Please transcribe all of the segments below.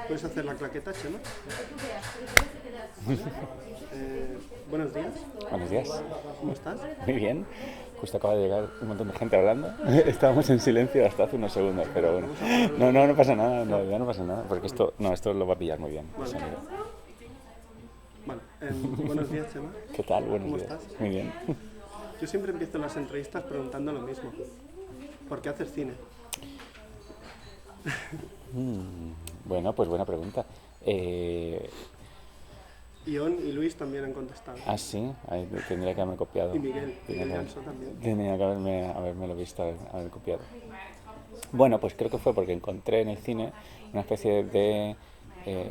¿Puedes hacer la claqueta, Chema? Buenos días. Buenos días. ¿Cómo estás? Muy bien. Justo acaba de llegar un montón de gente hablando. Estábamos en silencio hasta hace unos segundos, pero bueno. No pasa nada, no, ya no pasa nada, porque esto lo va a pillar muy bien. Vale. el sonido. Bueno, buenos días, Chema. ¿Qué tal? Buenos ¿Cómo días. estás? Muy bien. Yo siempre empiezo las entrevistas preguntando lo mismo. ¿Por qué haces cine? Bueno, pues buena pregunta. Ion y Luis también han contestado. Sí, ahí tendría que haberme copiado. Y Miguel Ganso también. Tendría que habérmelo visto, haber copiado. Bueno, pues creo que fue porque encontré en el cine una especie de...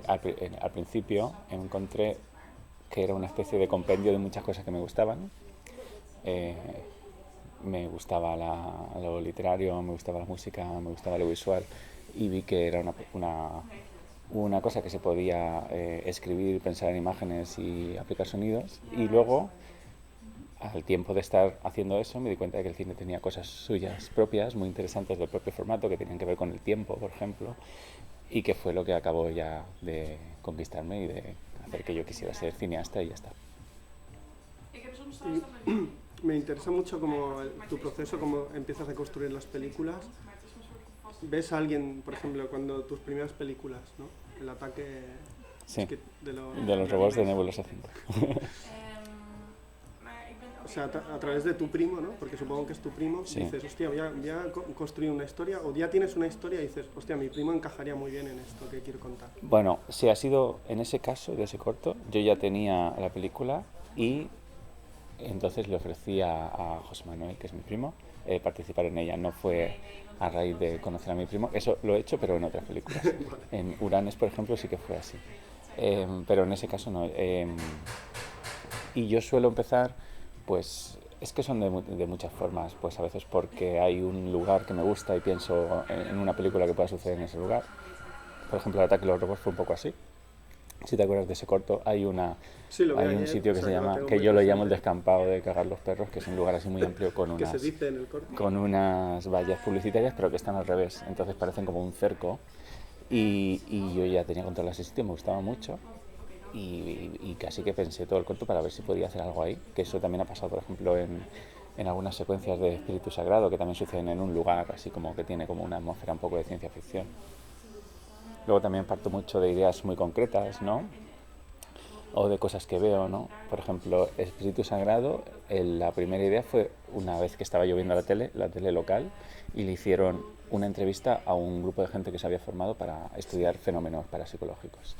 al principio encontré que era una especie de compendio de muchas cosas que me gustaban. Me gustaba lo literario, me gustaba la música, me gustaba lo visual, y vi que era una cosa que se podía escribir, pensar en imágenes y aplicar sonidos. Y luego, al tiempo de estar haciendo eso, me di cuenta de que el cine tenía cosas suyas propias, muy interesantes del propio formato, que tenían que ver con el tiempo, por ejemplo, y que fue lo que acabó ya de conquistarme y de hacer que yo quisiera ser cineasta, y ya está. Y me interesa mucho tu proceso, cómo empiezas a construir las películas. ¿Ves a alguien, por ejemplo, cuando tus primeras películas, ¿no? El ataque Sí, de los robots de Nebulosa 5. O sea, a través de tu primo, ¿no? Porque supongo que es tu primo, Sí. dices, hostia, voy a construir una historia, o ya tienes una historia y dices, hostia, mi primo encajaría muy bien en esto que quiero contar. Bueno, si ha sido en ese caso, de ese corto, yo ya tenía la película y entonces le ofrecí a José Manuel, que es mi primo, participar en ella. No fue a raíz de conocer a mi primo, eso lo he hecho, pero en otras películas. Vale. En Uranes, por ejemplo, sí que fue así. Pero en ese caso no. Y yo suelo empezar, pues es que son de muchas formas, pues a veces porque hay un lugar que me gusta y pienso en una película que pueda suceder en ese lugar. Por ejemplo, El ataque de los robots fue un poco así. Si te acuerdas de ese corto, hay Sí, lo vi un ayer, sitio o que sea, se lo llama, tengo que muy yo lo llamo el presente. descampado de cagar los perros, que es un lugar así muy amplio con Que se dice en el corto. con unas vallas publicitarias, pero que están al revés, entonces parecen como un cerco. Y yo ya tenía controlado ese sitio, me gustaba mucho, y casi que pensé todo el corto para ver si podía hacer algo ahí, que eso también ha pasado, por ejemplo, en algunas secuencias de Espíritu Sagrado, que también suceden en un lugar así como que tiene como una atmósfera un poco de ciencia ficción. Luego también parto mucho de ideas muy concretas, ¿no? O de cosas que veo, ¿no? Por ejemplo, Espíritu Sagrado, la primera idea fue una vez que estaba yo viendo la tele local, y le hicieron una entrevista a un grupo de gente que se había formado para estudiar fenómenos parapsicológicos.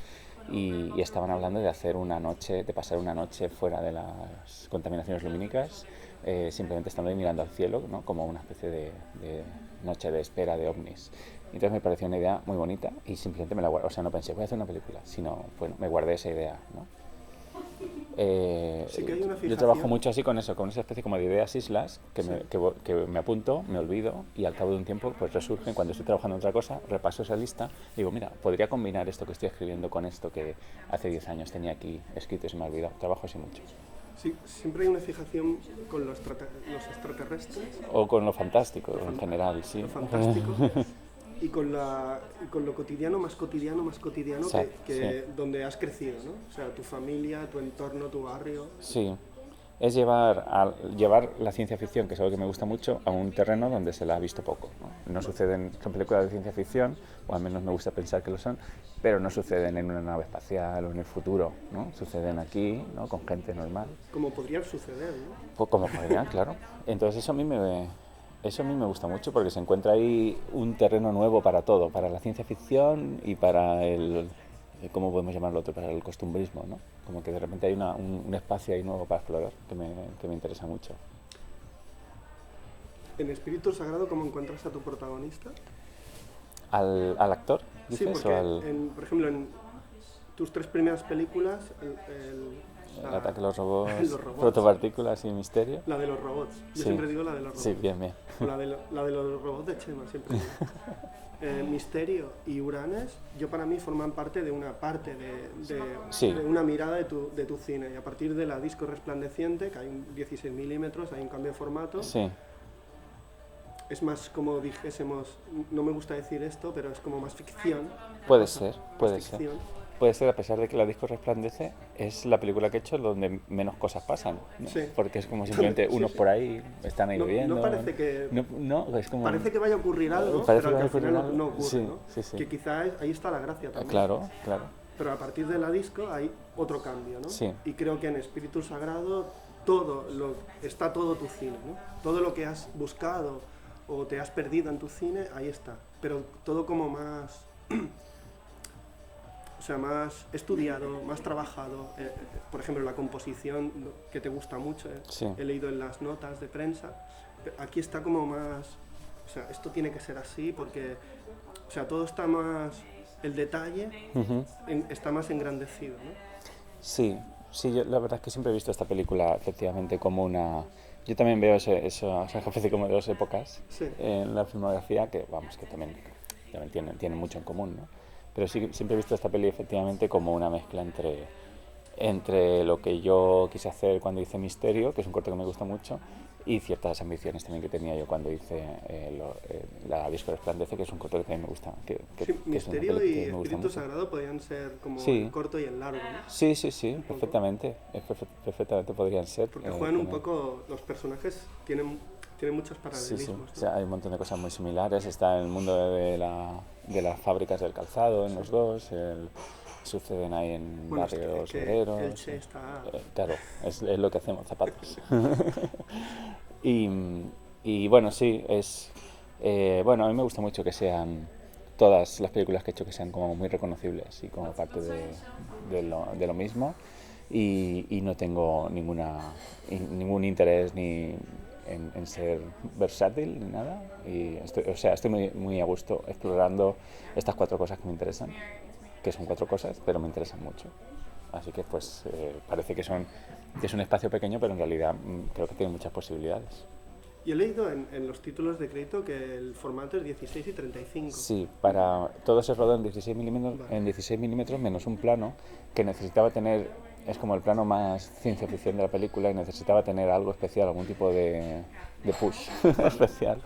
Y estaban hablando de hacer de pasar una noche fuera de las contaminaciones lumínicas, simplemente estando ahí mirando al cielo, ¿no? Como una especie de noche de espera de ovnis. Entonces me pareció una idea muy bonita y simplemente me la guardé. O sea, no pensé, voy a hacer una película, sino, bueno, me guardé esa idea, ¿no? Sí que hay una Yo fijación. trabajo mucho así con eso, con esa especie como de ideas islas que, Sí. que me apunto, me olvido, y al cabo de un tiempo pues resurgen. Cuando estoy trabajando en otra cosa, repaso esa lista y digo, mira, podría combinar esto que estoy escribiendo con esto que hace 10 años tenía aquí escrito y se me ha olvidado. Trabajo así mucho. Sí, siempre hay una fijación con los extraterrestres, O con lo fantástico en general, sí. lo fantástico, y con lo cotidiano, más cotidiano Sí, que donde has crecido, ¿no? O sea, tu familia, tu entorno, tu barrio. Sí, es llevar la ciencia ficción, que es algo que me gusta mucho, a un terreno donde se la ha visto poco, ¿no? No suceden, son películas de ciencia ficción, o al menos me gusta pensar que lo son, pero no suceden en una nave espacial o en el futuro, ¿no? Suceden aquí, ¿no? Con gente normal. Como podría suceder, ¿no? Pues como podrían, claro. Entonces eso a mí me gusta mucho, porque se encuentra ahí un terreno nuevo para todo, para la ciencia ficción y para ¿cómo podemos llamarlo otro? Para el costumbrismo, ¿no? Como que de repente hay un espacio ahí nuevo para explorar que me interesa mucho. En Espíritu Sagrado, ¿cómo encuentras a tu protagonista? ¿Al actor, Sí, dices? porque, ¿O al por ejemplo, en tus 3 primeras películas, el ataque de los robots, los robots, protopartículas y misterio? la de los robots. Yo Sí. siempre digo la de los robots. Sí, bien. O la de los robots de Chema, siempre digo. Misterio y Uranes, yo para mí forman parte de una parte Sí. de una mirada de tu cine. Y a partir de la disco resplandeciente, que hay un 16 milímetros, hay un cambio de formato, Sí, es más como dijésemos, no me gusta decir esto, pero es como más ficción. Puede ser, puede ser. Ficción. Puede ser, a pesar de que La disco resplandece, es la película que he hecho donde menos cosas pasan, ¿no? Sí. Porque es como simplemente Sí, unos sí. por ahí están ahí No bebiendo. parece que... No, es como... Parece que vaya a ocurrir algo, Parece pero que al vaya a ocurrir final algo. no ocurre, Sí, ¿no? sí, sí. Que quizá ahí está la gracia también. Claro, claro. Pero a partir de La disco hay otro cambio, ¿no? Sí. Y creo que en Espíritu Sagrado está todo tu cine, ¿no? Todo lo que has buscado o te has perdido en tu cine, ahí está. Pero todo como más... O sea, más estudiado, más trabajado. Por ejemplo, la composición, que te gusta mucho, Sí. he leído en las notas de prensa. Aquí está como más... O sea, esto tiene que ser así porque... O sea, todo está más... El detalle Ujú. está más engrandecido, ¿no? Sí, yo la verdad es que siempre he visto esta película efectivamente como una... Yo también veo esa especie como de dos épocas Sí. en la filmografía que, vamos, que también tienen mucho en común, ¿no? Pero sí, siempre he visto esta peli efectivamente como una mezcla entre lo que yo quise hacer cuando hice Misterio, que es un corto que me gusta mucho, y ciertas ambiciones también que tenía yo cuando hice La disco resplandece, que es un corto que también me gusta. Sí, Que es una Misterio peli y que me gusta Espíritu mucho. Sagrado podrían ser como Sí. el corto y el largo, ¿no? Sí, perfectamente. Perfectamente podrían ser. Porque juegan un como- poco, los personajes tienen muchos Sí, paralelismos, O ¿no? sea, hay un montón de cosas muy similares. Está en el mundo de las fábricas del calzado, en los dos. Suceden ahí en Bueno, es barrios que obreros. Elche está... Claro, es lo que hacemos, zapatos. y, y bueno, sí, bueno, a mí me gusta mucho que sean todas las películas que he hecho que sean como muy reconocibles y como parte de lo mismo. Y no tengo ningún interés ni en ser versátil ni nada. Y estoy muy, muy a gusto explorando estas 4 cosas que me interesan, que son 4 cosas, pero me interesan mucho. Así que pues parece que es un espacio pequeño, pero en realidad creo que tiene muchas posibilidades. Y he leído en los títulos de crédito que el formato es 16 y 35. Sí, todo se rodó en 16 milímetros, Vale. en 16 milímetros menos un plano que necesitaba tener, es como el plano más ciencia ficción de la película y necesitaba tener algo especial, algún tipo de push especial.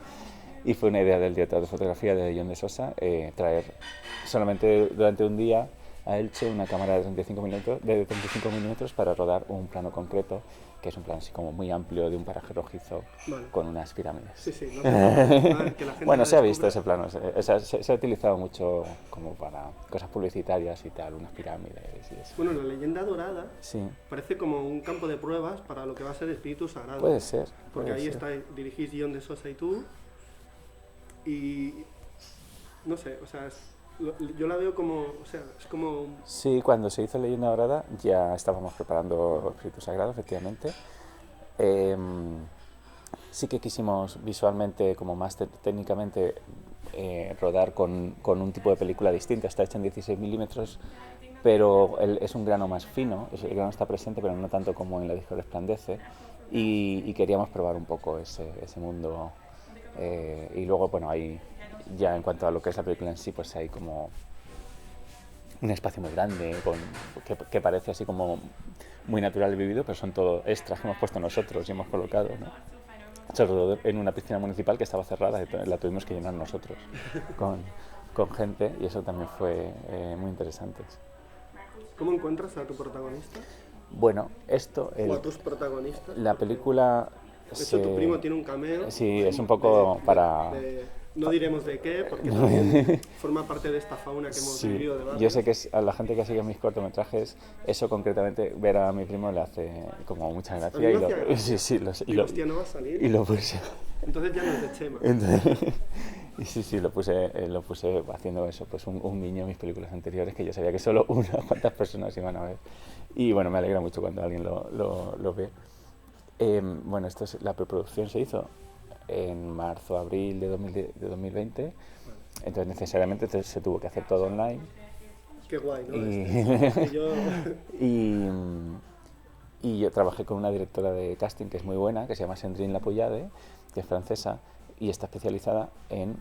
Y fue una idea del director de fotografía de John de Sosa traer solamente durante un día a Elche una cámara de 35 milímetros para rodar un plano concreto, que es un plano así como muy amplio de un paraje rojizo Vale. con unas pirámides. Sí, sí, no sé, que la gente Bueno, la se ha visto descubra. ese plano, se ha utilizado mucho como para cosas publicitarias y tal, unas pirámides y eso. Bueno, la leyenda dorada Sí, parece como un campo de pruebas para lo que va a ser Espíritu Sagrado. puede ser. Porque puede ahí ser. dirigís John de Sosa y tú. Y no sé, o sea, yo la veo como, o sea, es como... Sí, cuando se hizo Leyenda Dorada ya estábamos preparando Espíritu Sagrado, efectivamente. Sí que quisimos visualmente, como más técnicamente, rodar con un tipo de película distinta. Está hecha en 16 milímetros, pero es un grano más fino, el grano está presente, pero no tanto como en La disco resplandece. Y queríamos probar un poco ese mundo. Y luego, bueno, ahí ya en cuanto a lo que es la película en sí, pues hay como un espacio muy grande que parece así como muy natural y vivido, pero son todo extras que hemos puesto nosotros y hemos colocado, ¿no? Se rodó en una piscina municipal que estaba cerrada y la tuvimos que llenar nosotros con gente, y eso también fue muy interesante. ¿Cómo encuentras a tu protagonista? Bueno, O a tus protagonistas. la película... De hecho, tu primo tiene un cameo. Sí, es un poco para... no diremos de qué, porque también forma parte de esta fauna que hemos Sí, vivido de yo sé que a la gente que sigue mis cortometrajes, eso concretamente, ver a mi primo le hace como mucha gracia. A mí me hacía gracia. Sí, Digo, hostia, no va a salir. y lo puse. Entonces ya no es de Chema. Y sí, lo puse haciendo eso, pues un guiño a mis películas anteriores, que yo sabía que solo unas cuantas personas iban a ver. Y bueno, me alegra mucho cuando alguien lo ve. Bueno, la preproducción se hizo en marzo, abril de 2020, entonces necesariamente se tuvo que hacer todo online. Qué guay, ¿no? Y yo trabajé con una directora de casting que es muy buena, que se llama Sandrine Lapoyade, que es francesa y está especializada en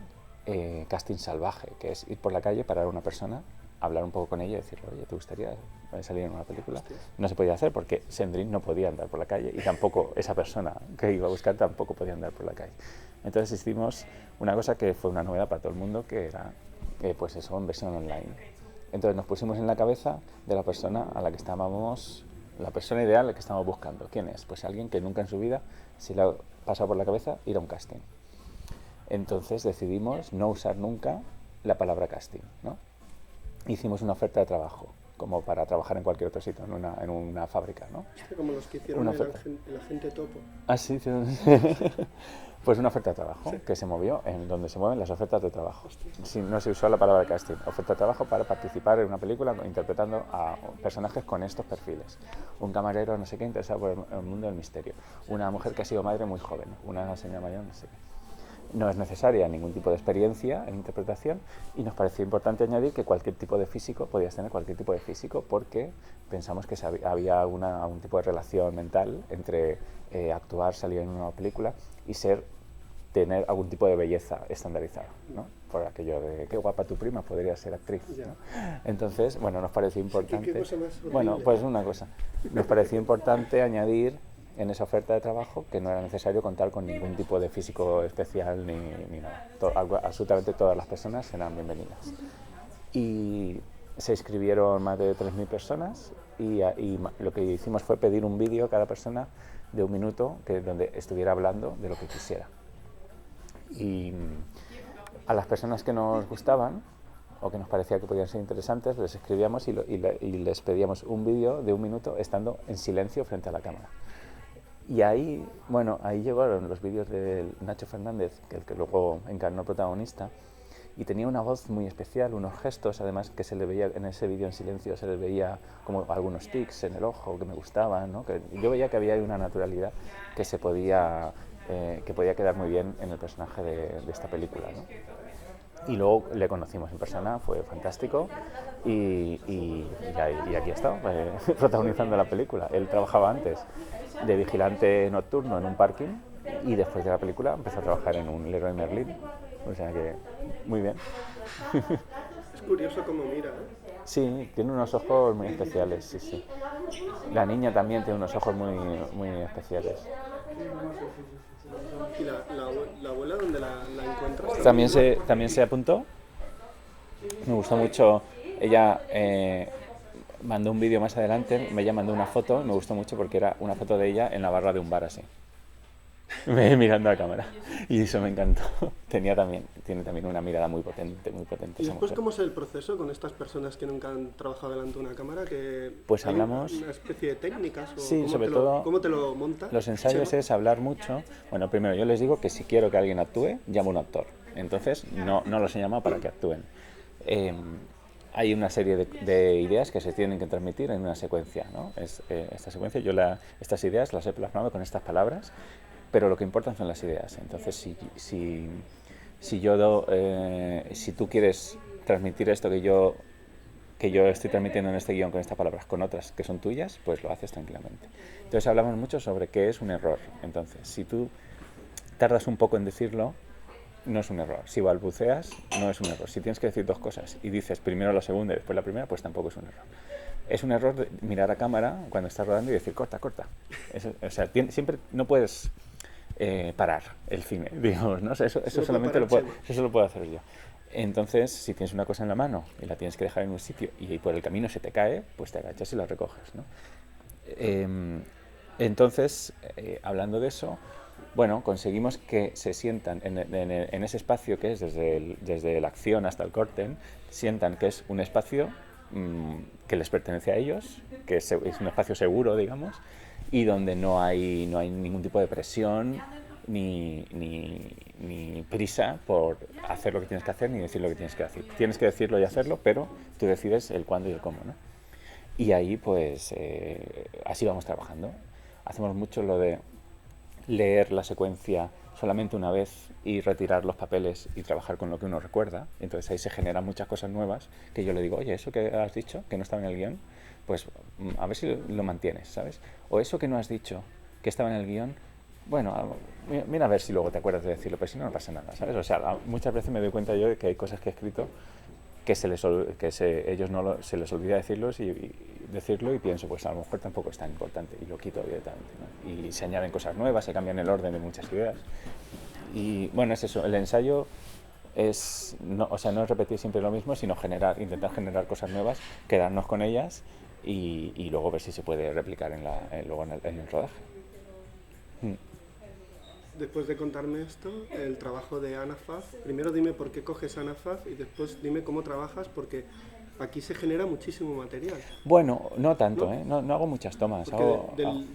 casting salvaje, que es ir por la calle, parar a una persona, hablar un poco con ella y decirle, oye, ¿te gustaría salir en una película? No se podía hacer porque Sandrine no podía andar por la calle y tampoco esa persona que iba a buscar tampoco podía andar por la calle. Entonces hicimos una cosa que fue una novedad para todo el mundo, que era pues eso, en versión online. Entonces nos pusimos en la cabeza de la persona a la que estábamos, la persona ideal a la que estábamos buscando. ¿Quién es? Pues alguien que nunca en su vida se le ha pasado por la cabeza ir a un casting. Entonces decidimos no usar nunca la palabra casting, ¿no? Hicimos una oferta de trabajo, como para trabajar en cualquier otro sitio, en una fábrica, ¿no? Como los que hicieron el agente topo. Ah, sí. Pues una oferta de trabajo, sí, que se movió en donde se mueven las ofertas de trabajo. Sí, no se usó la palabra casting. Oferta de trabajo para participar en una película interpretando a personajes con estos perfiles. Un camarero no sé qué interesado por el mundo del misterio. Una mujer que ha sido madre muy joven. Una señora mayor no sé qué. No es necesaria ningún tipo de experiencia en interpretación y nos pareció importante añadir que cualquier tipo de físico, podías tener cualquier tipo de físico, porque pensamos que había algún tipo de relación mental entre actuar, salir en una película y tener algún tipo de belleza estandarizada, ¿no? Por aquello de qué guapa tu prima, podría ser actriz, ¿no? Entonces, bueno, nos pareció importante. ¿Qué cosa más horrible? Bueno, pues una cosa. Nos pareció importante añadir en esa oferta de trabajo que no era necesario contar con ningún tipo de físico especial ni nada. Absolutamente todas las personas serán bienvenidas. Y se inscribieron más de 3.000 personas y lo que hicimos fue pedir un vídeo a cada persona de 1 minuto donde estuviera hablando de lo que quisiera. Y a las personas que nos gustaban o que nos parecía que podían ser interesantes, les escribíamos y les pedíamos un vídeo de 1 minuto estando en silencio frente a la cámara. Y ahí llegaron los vídeos de Nacho Fernández, el que luego encarnó protagonista, y tenía una voz muy especial, unos gestos, además que se le veía en ese vídeo en silencio, se le veía como algunos tics en el ojo que me gustaban, ¿no? Que yo veía que había una naturalidad que podía quedar muy bien en el personaje de esta película, ¿no? Y luego le conocimos en persona, fue fantástico y aquí ha estado, protagonizando la película. Él trabajaba antes de vigilante nocturno en un parking y después de la película empezó a trabajar en un Leroy Merlin, o sea que muy bien. Es curioso cómo mira, ¿eh? Sí, tiene unos ojos muy especiales, sí. La niña también tiene unos ojos muy especiales. ¿Y la abuela dónde la encuentras? También se apuntó. Me gustó mucho. Ella mandó un vídeo más adelante, ella mandó una foto, me gustó mucho porque era una foto de ella en la barra de un bar así, mirando a la cámara. Y eso me encantó. Tiene también una mirada muy potente. ¿Y después cómo es el proceso con estas personas que nunca han trabajado delante de una cámara? Pues hablamos... ¿Una especie de técnicas? O sí, sobre todo... ¿Cómo te lo montas? Los ensayos es hablar mucho. Bueno, primero yo les digo que si quiero que alguien actúe, llamo a un actor. Entonces no los he llamado para que actúen. Hay una serie de ideas que se tienen que transmitir en una secuencia, ¿no? Esta secuencia, estas ideas las he plasmado con estas palabras, pero lo que importan son las ideas. Entonces, si tú quieres transmitir esto que yo estoy transmitiendo en este guión con estas palabras, con otras que son tuyas, pues lo haces tranquilamente. Entonces hablamos mucho sobre qué es un error. Entonces, si tú tardas un poco en decirlo, no es un error. Si balbuceas, no es un error. Si tienes que decir 2 cosas y dices primero la segunda y después la primera, pues tampoco es un error. Es un error mirar a cámara cuando estás rodando y decir corta. Siempre no puedes parar el cine, digamos, ¿no? Eso solamente lo puedo hacer yo. Entonces, si tienes una cosa en la mano y la tienes que dejar en un sitio y por el camino se te cae, pues te agachas y la recoges, ¿no? Entonces, hablando de eso, bueno, conseguimos que se sientan en ese espacio que es desde la acción hasta el corte, sientan que es un espacio que les pertenece a ellos, que es un espacio seguro, digamos, y donde no hay ningún tipo de presión ni prisa por hacer lo que tienes que hacer ni decir lo que tienes que decir. Tienes que decirlo y hacerlo, pero tú decides el cuándo y el cómo, ¿no? Y ahí, pues, así vamos trabajando. Hacemos mucho lo de leer la secuencia solamente una vez y retirar los papeles y trabajar con lo que uno recuerda. Entonces ahí se generan muchas cosas nuevas que yo le digo, oye, eso que has dicho, que no estaba en el guión, pues a ver si lo mantienes, ¿sabes? O eso que no has dicho, que estaba en el guión, bueno, mira a ver si luego te acuerdas de decirlo, pero si no, no pasa nada, ¿sabes? O sea, muchas veces me doy cuenta yo de que hay cosas que he escrito que ellos se les olvida decirlo y pienso, pues a lo mejor tampoco es tan importante y lo quito directamente, ¿no? Y se añaden cosas nuevas, se cambian el orden de muchas ideas. Y bueno, es eso, el ensayo no es repetir siempre lo mismo, sino intentar generar cosas nuevas, quedarnos con ellas y luego ver si se puede replicar luego en el rodaje. Después de contarme esto, el trabajo de Anna Pfaff, primero dime por qué coges a Anna Pfaff y después dime cómo trabajas, porque aquí se genera muchísimo material. Bueno, no tanto, ¿No? No hago muchas tomas.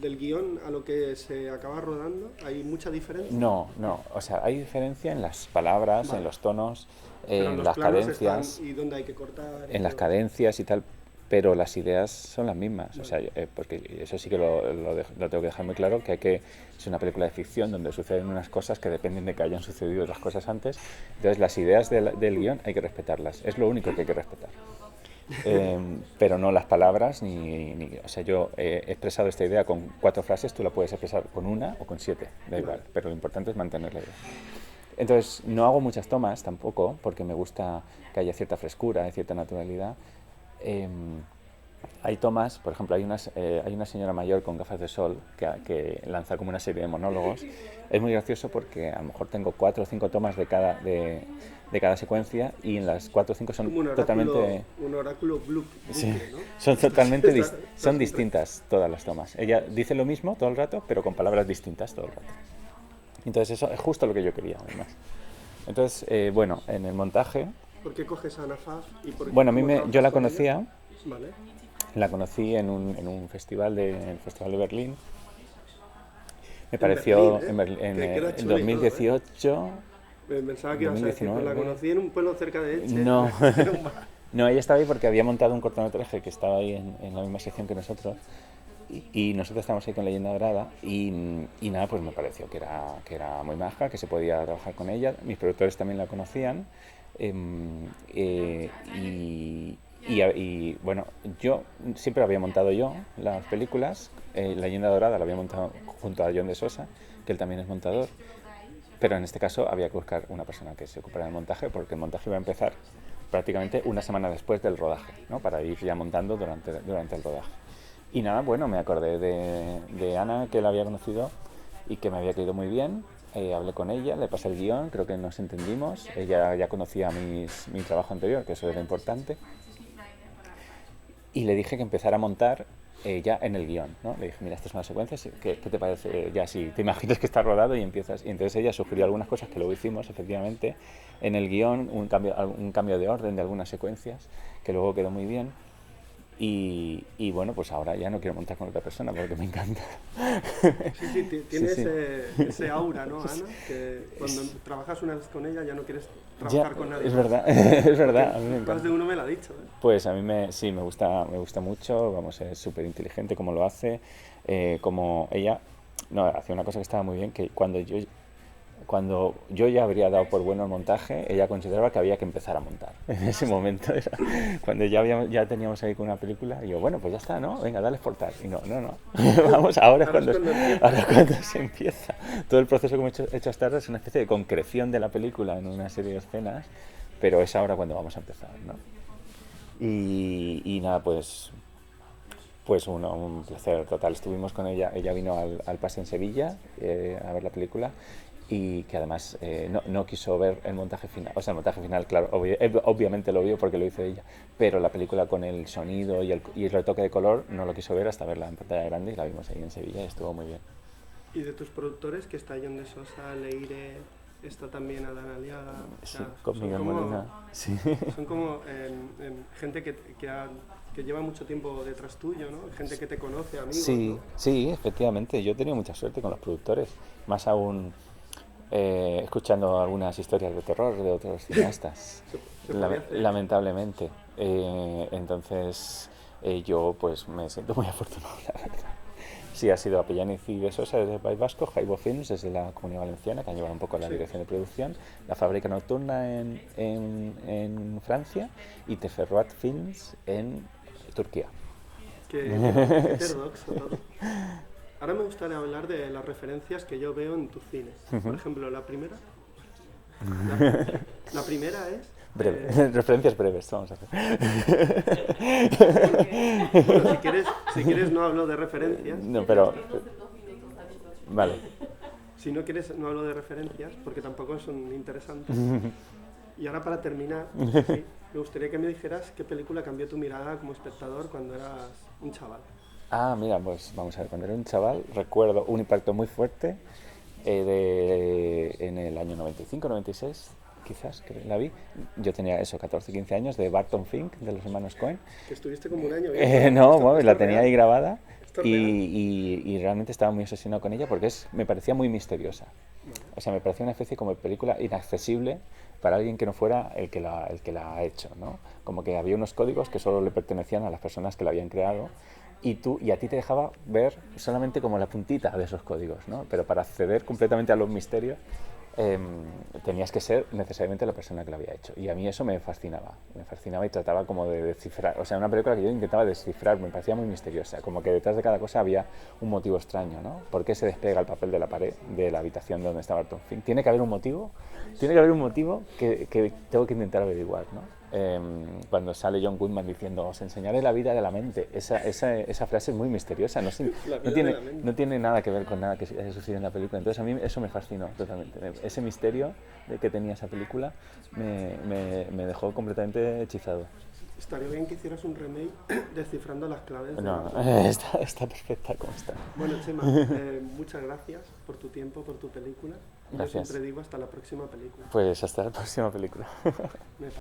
Del guión a lo que se acaba rodando, ¿hay mucha diferencia? No, o sea, hay diferencia en las palabras, vale, en los tonos, pero en los las cadencias. cadencias. ¿Y dónde hay que cortar? En las cadencias y tal, pero las ideas son las mismas. Vale. O sea, porque eso sí que lo tengo que dejar muy claro, que es una película de ficción donde suceden unas cosas que dependen de que hayan sucedido otras cosas antes. Entonces las ideas del guión hay que respetarlas, es lo único que hay que respetar. Pero no las palabras o sea, yo he expresado esta idea con 4 frases, tú la puedes expresar con 1 o con 7, da igual, pero lo importante es mantener la idea. Entonces no hago muchas tomas tampoco, porque me gusta que haya cierta frescura, cierta naturalidad. Hay tomas, por ejemplo, hay una señora mayor con gafas de sol que lanza como una serie de monólogos. Es muy gracioso porque a lo mejor tengo 4 o 5 tomas de cada secuencia y en las 4 o 5 son totalmente... Un oráculo blue, sí, ¿no? son totalmente son distintas todas las tomas. Ella dice lo mismo todo el rato, pero con palabras distintas todo el rato. Entonces eso es justo lo que yo quería, además. Entonces, bueno, en el montaje... ¿Por qué coges a Anna Pfaff? Bueno, yo la conocía, vale. La conocí en un festival el Festival de Berlín. Me pareció en 2018... Pensaba que ibas a decir, pues la conocí en un pueblo cerca de Elche. No, ella estaba ahí porque había montado un cortometraje que estaba ahí en la misma sección que nosotros. Y nosotros estábamos ahí con Leyenda Dorada y nada, pues me pareció que era muy maja, que se podía trabajar con ella. Mis productores también la conocían y bueno, yo siempre había montado yo las películas. Leyenda Dorada la había montado junto a John de Sosa, que él también es montador, pero en este caso había que buscar una persona que se ocupara del montaje, porque el montaje iba a empezar prácticamente una semana después del rodaje, ¿no? Para ir ya montando durante el rodaje. Y nada, bueno, me acordé de Ana, que la había conocido y que me había caído muy bien. Hablé con ella, le pasé el guión, creo que nos entendimos. Ella ya conocía mi trabajo anterior, que eso era importante. Y le dije que empezara a montar ya en el guión, ¿no? Le dije, mira, esta es una secuencia, ¿qué te parece? Ya si te imaginas que está rodado y empiezas. Y entonces ella sugirió algunas cosas que luego hicimos, efectivamente, en el guión, un cambio de orden de algunas secuencias, que luego quedó muy bien. Y bueno, pues ahora ya no quiero montar con otra persona porque me encanta. Sí, tiene ese aura, ¿no, Ana? Que cuando trabajas una vez con ella ya no quieres trabajar con nadie. Es verdad, es verdad. A mí me encanta. Más de uno me lo ha dicho, ¿eh? Pues a mí me gusta mucho, vamos, es súper inteligente como lo hace, como ella, hace una cosa que estaba muy bien, que cuando yo ya habría dado por bueno el montaje, ella consideraba que había que empezar a montar. En ese momento era cuando ya teníamos ahí con una película, y yo, bueno, pues ya está, ¿no? Venga, dale exportar. Y no. Vamos, ahora es cuando se empieza. Todo el proceso que hemos hecho hasta ahora es una especie de concreción de la película en una serie de escenas, pero es ahora cuando vamos a empezar, ¿no? Y nada, pues un placer total. Estuvimos con ella vino al Pase en Sevilla a ver la película, y que además no quiso ver el montaje final. O sea, el montaje final, claro, obviamente lo vio porque lo hizo ella, pero la película con el sonido y el retoque de color no lo quiso ver hasta verla en pantalla grande, y la vimos ahí en Sevilla y estuvo muy bien. ¿Y de tus productores, que está John de Sosa, Leire, está también Adán Aliaga? Sí, con Miguel Molina. Sí. Son como gente que lleva mucho tiempo detrás tuyo, ¿no? Gente que te conoce, amigos, sí, ¿no? Sí, efectivamente. Yo he tenido mucha suerte con los productores, más aún escuchando algunas historias de terror de otros cineastas, lamentablemente. Entonces yo pues me siento muy afortunado, la verdad. Sí, ha sido Apellaniz y de Sosa desde el País Vasco, Jaibo Films desde la Comunidad Valenciana, que han llevado un poco la dirección de producción, La Fábrica Nocturna en Francia, y Teferruat Films en Turquía. Qué heterodoxo todo. Ahora me gustaría hablar de las referencias que yo veo en tu cine. Por ejemplo, la primera es Breve. Referencias breves, vamos a hacer. Bueno, si quieres no hablo de referencias. No, pero... Vale. Si no quieres no hablo de referencias, porque tampoco son interesantes. Y ahora para terminar, sí, me gustaría que me dijeras qué película cambió tu mirada como espectador cuando eras un chaval. Ah, mira, pues vamos a ver, cuando era un chaval recuerdo un impacto muy fuerte en el año 95, 96, quizás, que la vi. Yo tenía eso, 14, 15 años, de Barton Fink, de los hermanos Coen. Que estuviste como un año. No, bueno, la tenía ahí grabada Esto es y realmente estaba muy obsesionado con ella porque me parecía muy misteriosa. O sea, me parecía una especie como de película inaccesible para alguien que no fuera el que la ha hecho, ¿no? Como que había unos códigos que solo le pertenecían a las personas que la habían creado y a ti te dejaba ver solamente como la puntita de esos códigos, ¿no? Pero para acceder completamente a los misterios tenías que ser necesariamente la persona que lo había hecho. Y a mí eso me fascinaba y trataba como de descifrar. O sea, una película que yo intentaba descifrar, me parecía muy misteriosa, como que detrás de cada cosa había un motivo extraño, ¿no? ¿Por qué se despega el papel de la pared de la habitación donde está Barton Fink? Tiene que haber un motivo, que tengo que intentar averiguar, ¿no? Cuando sale John Goodman diciendo os enseñaré la vida de la mente, esa frase es muy misteriosa, no tiene nada que ver con nada que haya sucedido en la película. Entonces a mí eso me fascinó totalmente, ese misterio de que tenía esa película me dejó completamente hechizado. Estaría bien que hicieras un remake descifrando las claves. No, está perfecta como está. Bueno, Chema, muchas gracias por tu tiempo, por tu película. Gracias. Yo siempre digo hasta la próxima película. Pues hasta la próxima película.